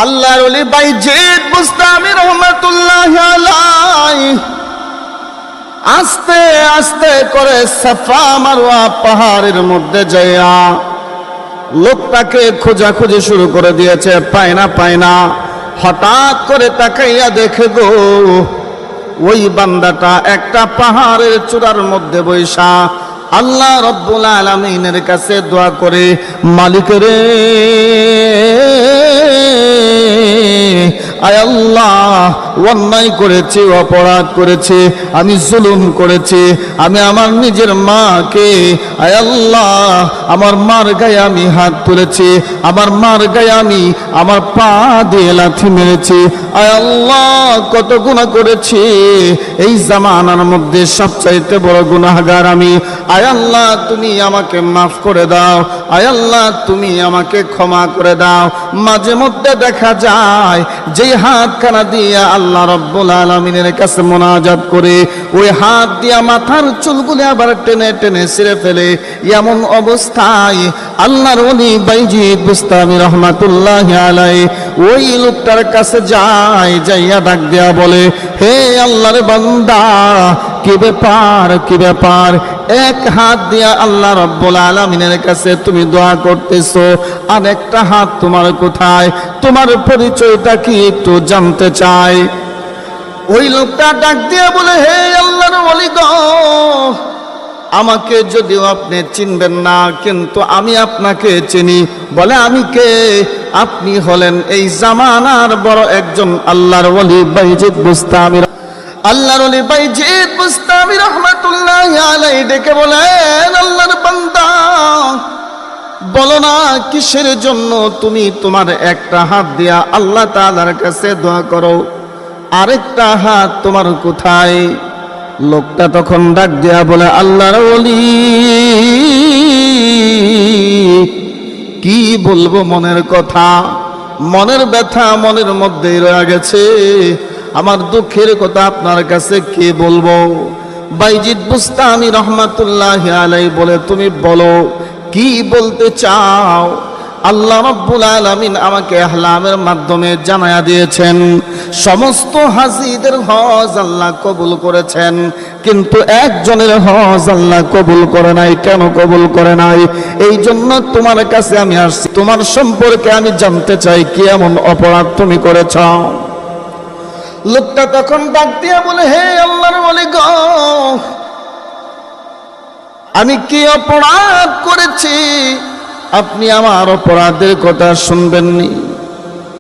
আল্লাহর ওলি বাইজিদ বুস্তামি রহমাতুল্লাহি আলাইহি আস্তে আস্তে করে সাফা মারওয়া পাহাড়ের মধ্যে যাইয়া লোকটাকে খোঁজাখুঁজি শুরু করে দিয়েছে, পায় না। হঠাৎ করে তাকাইয়া দেখে গো, ওই বান্দাটা একটা পাহাড়ের চূড়ার মধ্যে বৈশা আল্লাহ রব্বুল আলামিনের কাছে দোয়া করে, মালিক রে, আয় আল্লাহ, অন্যায় করেছি, অপরাধ করেছি, আমি জুলুম করেছি, আমি আমার নিজের মাকে, আয় আল্লাহ, আমার মার গায়ে আমি হাত তুলেছি, আমার মার গায়ে আমি আমার পা দিয়ে লাথি মেরেছি, আয় আল্লাহ, কত গুনাহ করেছি, এই জামানার মধ্যে সবচাইতে বড় গুনাহগার আমি, আয় আল্লাহ তুমি আমাকে মাফ করে দাও, আয় আল্লাহ তুমি আমাকে ক্ষমা করে দাও। মাঝে মধ্যে দেখা যায় যে হাতখানা দিয়া আল্লাহ রব্বুল আলামিনের কাছে মুনাজাত করে ওই হাত দিয়া মাথার চুলগুলো আবার টেনে টেনে ছিঁড়ে ফেলে, এমন অবস্থায় আল্লাহর ওলি বাইজিদ বুস্তামি রহমাতুল্লাহি আলাইহি ওই লোকটার কাছে যাইয়া ডাক দেয়া বলে, হে আল্লাহর বান্দা, কি ব্যাপার, এক হাত দিয়া আল্লাহ রব্বুল আলামিনের কাছে তুমি দোয়া করতেছো, আর একটা হাত তোমার কোথায়, তোমার পরিচয়টা কি একটু জানতে চাই। ওই লোকটা ডাক দিয়া বলে, হে আল্লাহর ওলি গো, আমাকে যদিও আপনি চিনবেন না, কিন্তু আমি আপনাকে চিনি। বলে, আমি কে? আপনি হলেন এই জামানার বড় একজন আল্লাহর ওলি বাইজিদ বুস্তামি। আল্লাহর ওলি বাইজিদ বুস্তামি রহমাতুল্লাহি আলাইহি ডেকে বলেন, আল্লাহর বান্দা, বলো না কিসের জন্য তুমি তোমার একটা হাত দিয়া আল্লাহ তাআলার কাছে দোয়া করো, আরেকটা হাত তোমার কোথায়? লোকটা তখন ডাক দিয়া বলে, আল্লাহর ওলি, কি বলবো মনের কথা, মনের ব্যথা মনের মধ্যেই রয়ে গেছে, আমার দুঃখের কথা আপনার কাছে কে বলবো? বাইজিদ বুস্তামি রহমাতুল্লাহি আলাইহি বলে, তুমি বলো, কি বলতে চাও? আল্লাহ রাব্বুল আলামিন আমাকে ইহলামের মাধ্যমে জানায়া দিয়েছেন, সমস্ত হাজীদের হজ আল্লাহ কবুল করেছেন, কিন্তু একজনের হজ আল্লাহ কবুল করে নাই। কেন কবুল করে নাই? এই জন্য তোমার কাছে আমি আসছি, তোমার সম্পর্কে আমি জানতে চাই, কি এমন অপরাধ তুমি করেছ? লোকটা তখন ডাক দিয়া বলে, হে আল্লাহর ওলি গো, আমি কি অপরাধ করেছি? আপনি আমার অপরাধের কথা শুনবেননি?